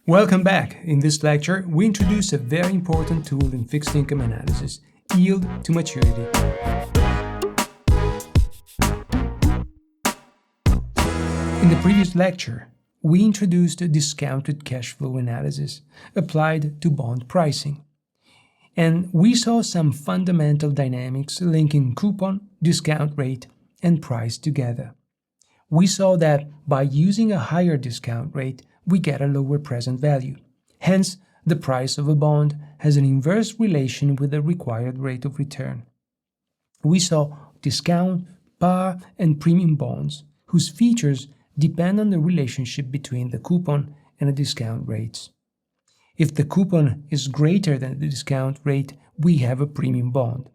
Welcome back. In this lecture, we introduce a very important tool in fixed income analysis, yield to maturity. In the previous lecture, we introduced a discounted cash flow analysis applied to bond pricing. And we saw some fundamental dynamics linking coupon, discount rate, and price together. We saw that by using a higher discount rate, we get a lower present value. Hence, the price of a bond has an inverse relation with the required rate of return. We saw discount, par, and premium bonds, whose features depend on the relationship between the coupon and the discount rates. If the coupon is greater than the discount rate, we have a premium bond.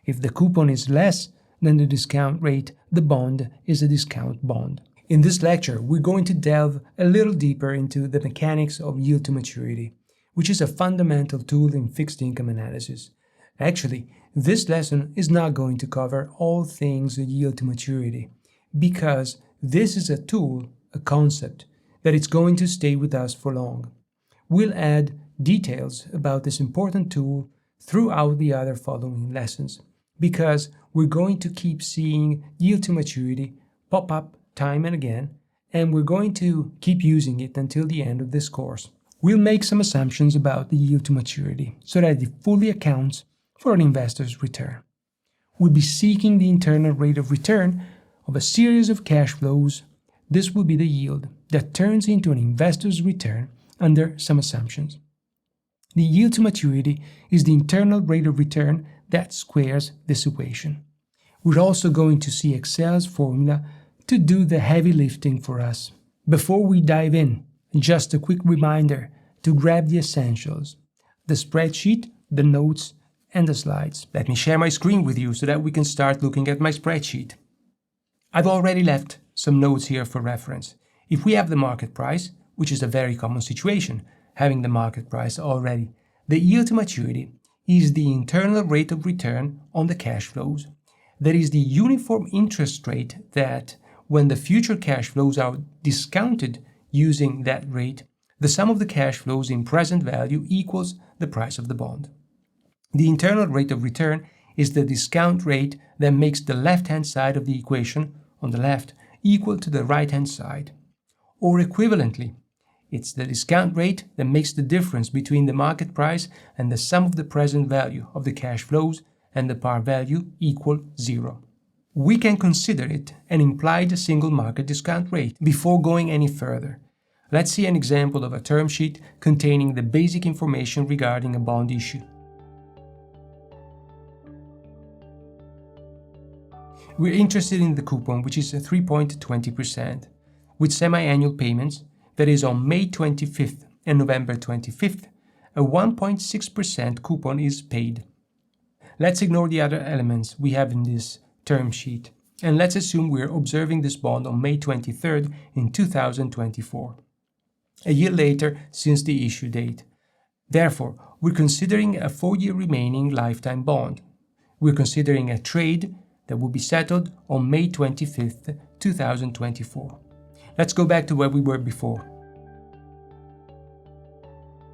If the coupon is less than the discount rate, the bond is a discount bond. In this lecture, we're going to delve a little deeper into the mechanics of yield to maturity, which is a fundamental tool in fixed income analysis. Actually, this lesson is not going to cover all things yield to maturity, because this is a tool, a concept, that it's going to stay with us for long. We'll add details about this important tool throughout the other following lessons, because we're going to keep seeing yield to maturity pop up time and again, and we're going to keep using it until the end of this course. We'll make some assumptions about the yield to maturity so that it fully accounts for an investor's return. We'll be seeking the internal rate of return of a series of cash flows. This will be the yield that turns into an investor's return under some assumptions. The yield to maturity is the internal rate of return that squares this equation. We're also going to see Excel's formula to do the heavy lifting for us. Before we dive in, just a quick reminder to grab the essentials: the spreadsheet, the notes, and the slides. Let me share my screen with you so that we can start looking at my spreadsheet. I've already left some notes here for reference. If we have the market price, which is a very common situation, having the market price already, the yield to maturity is the internal rate of return on the cash flows. That is the uniform interest rate that, when the future cash flows are discounted using that rate, the sum of the cash flows in present value equals the price of the bond. The internal rate of return is the discount rate that makes the left-hand side of the equation, on the left, equal to the right-hand side. Or equivalently, it's the discount rate that makes the difference between the market price and the sum of the present value of the cash flows and the par value equal 0. We can consider it an implied single market discount rate. Before going any further, let's see an example of a term sheet containing the basic information regarding a bond issue. We're interested in the coupon, which is 3.20%, with semi-annual payments, that is on May 25th and November 25th, a 1.6% coupon is paid. Let's ignore the other elements we have in this term sheet, and let's assume we're observing this bond on May 23rd in 2024, a year later since the issue date. Therefore, we're considering a 4-year remaining lifetime bond. We're considering a trade that will be settled on May 25th, 2024. Let's go back to where we were before.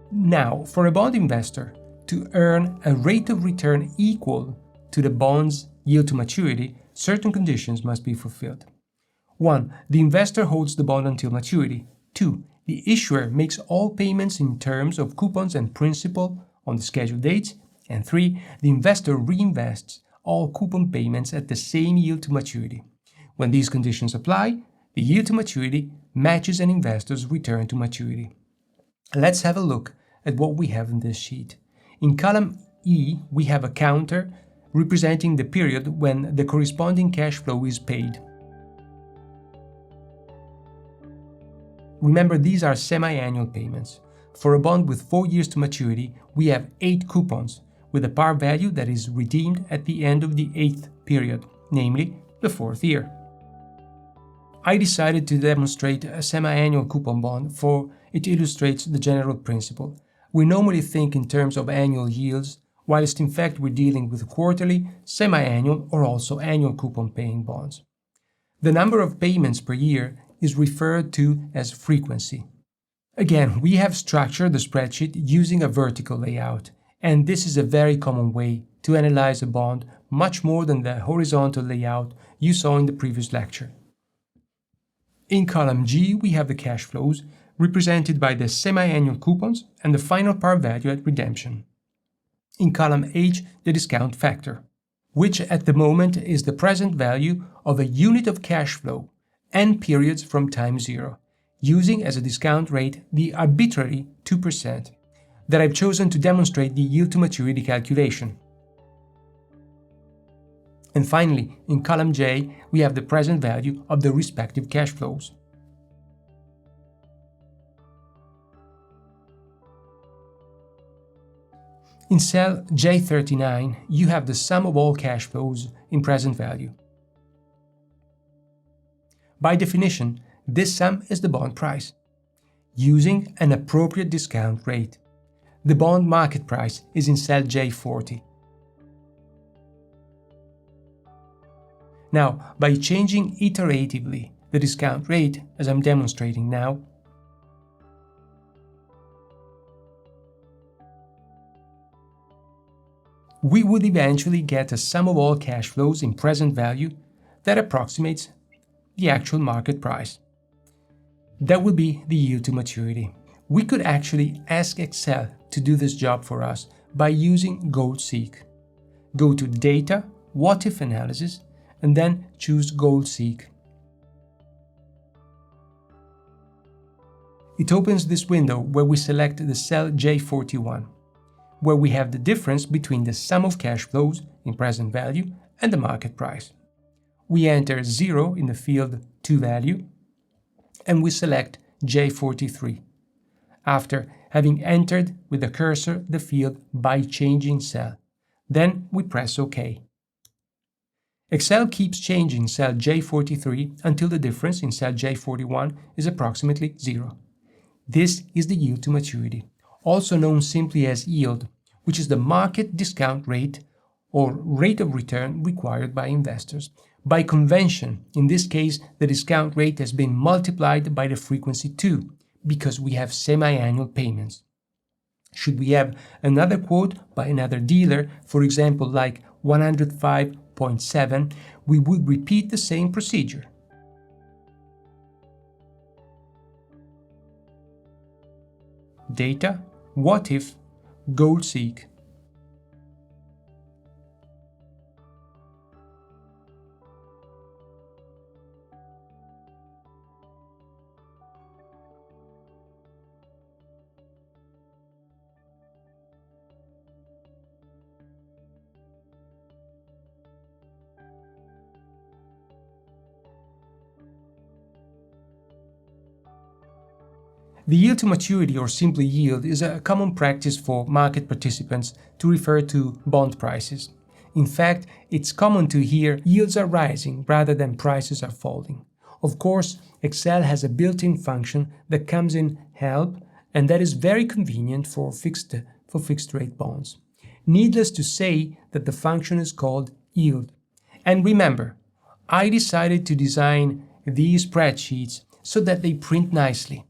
Now, for a bond investor to earn a rate of return equal to the bond's yield to maturity, certain conditions must be fulfilled. 1. The investor holds the bond until maturity. 2. The issuer makes all payments in terms of coupons and principal on the scheduled dates. And 3. The investor reinvests all coupon payments at the same yield to maturity. When these conditions apply, the yield to maturity matches an investor's return to maturity. Let's have a look at what we have in this sheet. In column E, we have a counter representing the period when the corresponding cash flow is paid. Remember, these are semi-annual payments. For a bond with 4 years to maturity, we have 8 coupons, with a par value that is redeemed at the end of the 8th period, namely the 4th year. I decided to demonstrate a semi-annual coupon bond, for it illustrates the general principle. We normally think in terms of annual yields, whilst in fact we're dealing with quarterly, semi-annual, or also annual coupon-paying bonds. The number of payments per year is referred to as frequency. Again, we have structured the spreadsheet using a vertical layout, and this is a very common way to analyze a bond, much more than the horizontal layout you saw in the previous lecture. In column G, we have the cash flows, represented by the semi-annual coupons and the final par value at redemption. In column H, the discount factor, which at the moment is the present value of a unit of cash flow and periods from time zero, using as a discount rate the arbitrary 2% that I've chosen to demonstrate the yield to maturity calculation. And finally, in column J, we have the present value of the respective cash flows. In cell J39, you have the sum of all cash flows in present value. By definition, this sum is the bond price, using an appropriate discount rate. The bond market price is in cell J40. Now, by changing iteratively the discount rate, as I'm demonstrating now, we would eventually get a sum of all cash flows in present value that approximates the actual market price. That would be the yield to maturity. We could actually ask Excel to do this job for us by using GoalSeek. Go to Data, What If Analysis, and then choose GoalSeek. It opens this window where we select the cell J41, where we have the difference between the sum of cash flows in present value and the market price. We enter 0 in the field To Value, and we select J43, after having entered with the cursor the field By Changing Cell. Then we press OK. Excel keeps changing cell J43 until the difference in cell J41 is approximately 0. This is the yield to maturity, also known simply as yield, which is the market discount rate or rate of return required by investors. By convention, in this case, the discount rate has been multiplied by the frequency 2, because we have semi-annual payments. Should we have another quote by another dealer, for example like 105.7, we would repeat the same procedure. Data, What If, GoalSeek. The yield to maturity, or simply yield, is a common practice for market participants to refer to bond prices. In fact, it's common to hear yields are rising rather than prices are falling. Of course, Excel has a built-in function that comes in help, and that is very convenient for fixed rate bonds. Needless to say that the function is called yield. And remember, I decided to design these spreadsheets so that they print nicely.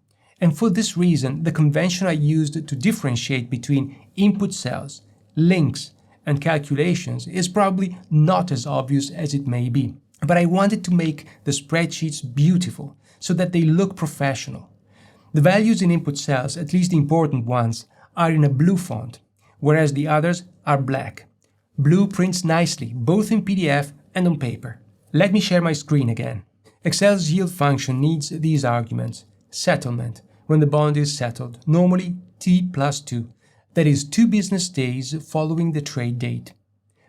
And for this reason, the convention I used to differentiate between input cells, links, and calculations is probably not as obvious as it may be. But I wanted to make the spreadsheets beautiful so that they look professional. The values in input cells, at least the important ones, are in a blue font, whereas the others are black. Blue prints nicely, both in PDF and on paper. Let me share my screen again. Excel's yield function needs these arguments. Settlement, when the bond is settled, normally T plus 2, that is 2 business days following the trade date.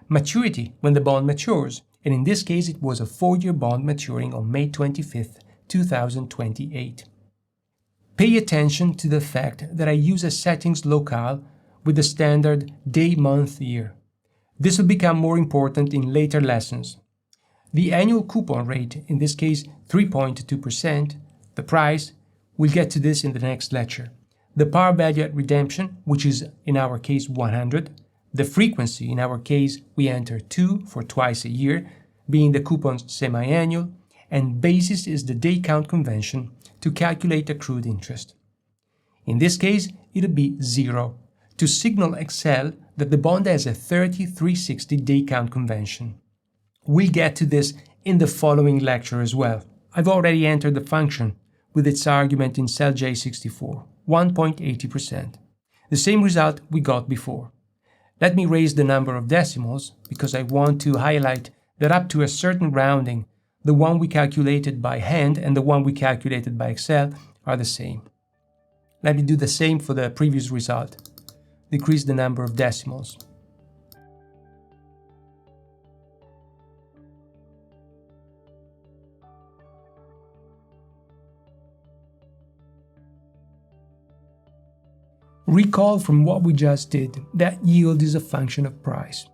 Maturity, when the bond matures, and in this case it was a 4-year bond maturing on May 25th, 2028. Pay attention to the fact that I use a settings locale with the standard day, month, year. This will become more important in later lessons. The annual coupon rate, in this case 3.2%, the price, we'll get to this in the next lecture. The par value at redemption, which is in our case 100. The frequency, in our case we enter 2 for twice a year, being the coupon's semi-annual, and basis is the day count convention to calculate accrued interest. In this case, it'll be 0, to signal Excel that the bond has a 30-360 day count convention. We'll get to this in the following lecture as well. I've already entered the function with its argument in cell J64, 1.80%. The same result we got before. Let me raise the number of decimals because I want to highlight that up to a certain rounding, the one we calculated by hand and the one we calculated by Excel are the same. Let me do the same for the previous result. Decrease the number of decimals. Recall from what we just did that yield is a function of price.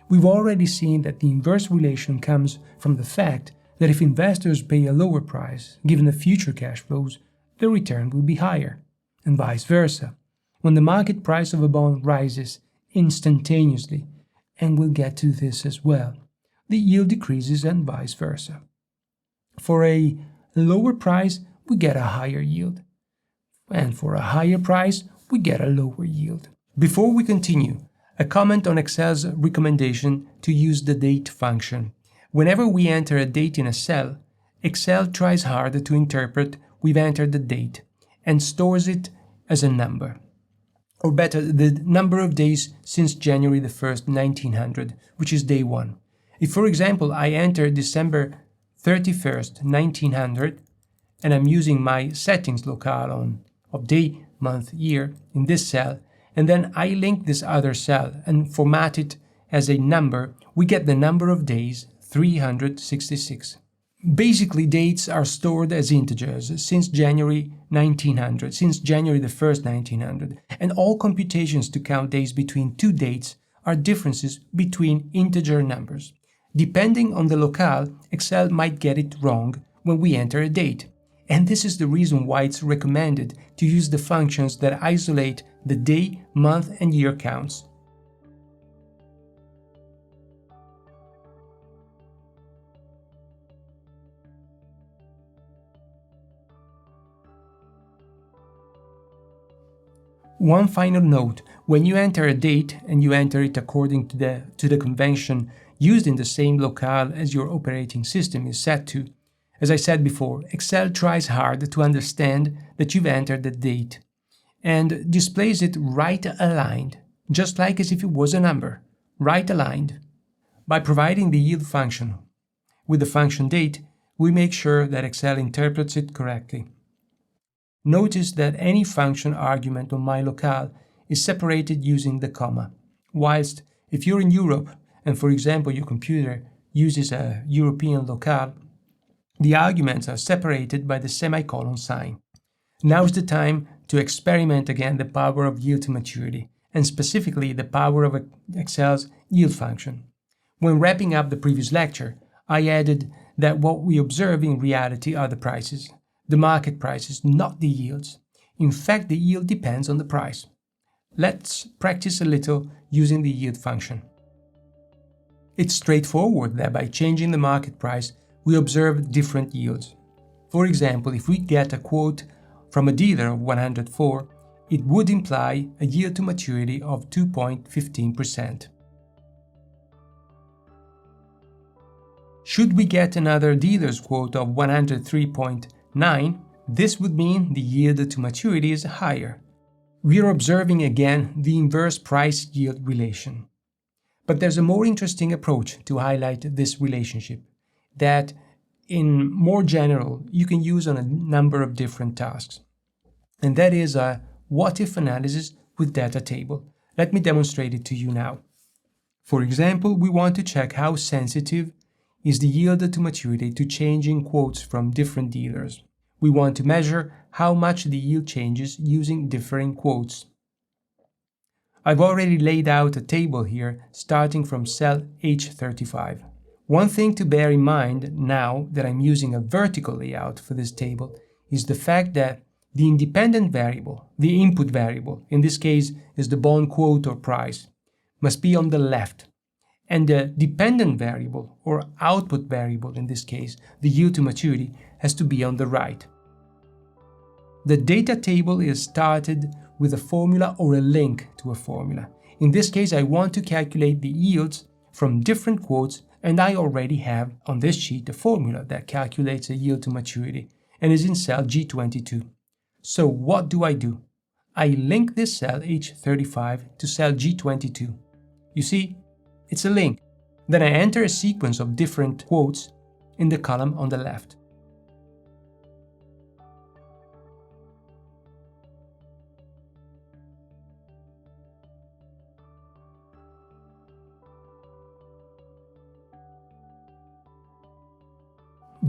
We've already seen that the inverse relation comes from the fact that if investors pay a lower price, given the future cash flows, the return will be higher, and vice versa. When the market price of a bond rises instantaneously, and we'll get to this as well, the yield decreases and vice versa. For a lower price, we get a higher yield, and for a higher price, we get a lower yield. Before we continue, a comment on Excel's recommendation to use the date function. Whenever we enter a date in a cell, Excel tries hard to interpret we've entered the date and stores it as a number. Or better, the number of days since January the 1st, 1900, which is day 1. If, for example, I enter December 31st, 1900, and I'm using my settings locale of day, month, year in this cell, and then I link this other cell and format it as a number, we get the number of days, 366. Basically, dates are stored as integers since January 1900, since January the 1st, 1900, and all computations to count days between two dates are differences between integer numbers. Depending on the locale, Excel might get it wrong when we enter a date. And this is the reason why it's recommended to use the functions that isolate the day, month, and year counts. One final note, when you enter a date and you enter it according to the convention used in the same locale as your operating system is set to, as I said before, Excel tries hard to understand that you've entered the date and displays it right aligned, just like as if it was a number, right aligned. By providing the yield function with the function date, we make sure that Excel interprets it correctly. Notice that any function argument on my locale is separated using the comma, whilst if you're in Europe and, for example, your computer uses a European locale, the arguments are separated by the semicolon sign. Now's the time to experiment again the power of yield to maturity, and specifically the power of Excel's yield function. When wrapping up the previous lecture, I added that what we observe in reality are the prices, the market prices, not the yields. In fact, the yield depends on the price. Let's practice a little using the yield function. It's straightforward that by changing the market price, we observe different yields. For example, if we get a quote from a dealer of 104, it would imply a yield to maturity of 2.15%. Should we get another dealer's quote of 103.9, this would mean the yield to maturity is higher. We are observing again the inverse price-yield relation. But there's a more interesting approach to highlight this relationship that, in more general, you can use on a number of different tasks. And that is a what-if analysis with data table. Let me demonstrate it to you now. For example, we want to check how sensitive is the yield to maturity to changing quotes from different dealers. We want to measure how much the yield changes using differing quotes. I've already laid out a table here starting from cell H35. One thing to bear in mind now that I'm using a vertical layout for this table is the fact that the independent variable, the input variable, in this case is the bond quote or price, must be on the left, and the dependent variable or output variable, in this case, the yield to maturity, has to be on the right. The data table is started with a formula or a link to a formula. In this case, I want to calculate the yields from different quotes, and I already have on this sheet a formula that calculates a yield to maturity and is in cell G22. So what do? I link this cell H35 to cell G22. You see, it's a link. Then I enter a sequence of different quotes in the column on the left.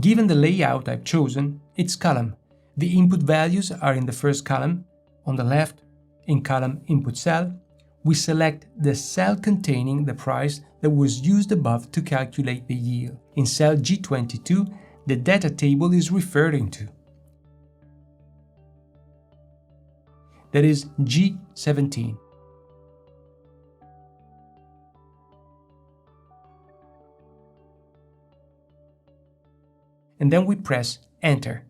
Given the layout I've chosen, it's column. The input values are in the first column, on the left, in column input cell. We select the cell containing the price that was used above to calculate the yield. In cell G22, the data table is referring to. That is G17. And then we press Enter.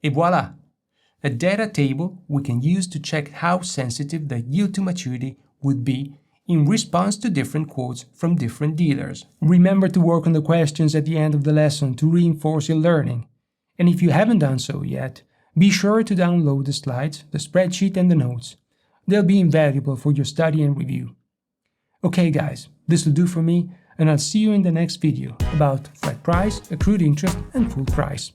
Et voila! A data table we can use to check how sensitive the yield to maturity would be in response to different quotes from different dealers. Remember to work on the questions at the end of the lesson to reinforce your learning. And if you haven't done so yet, be sure to download the slides, the spreadsheet and the notes. They'll be invaluable for your study and review. Okay guys, this will do for me, and I'll see you in the next video about flat price, accrued interest and full price.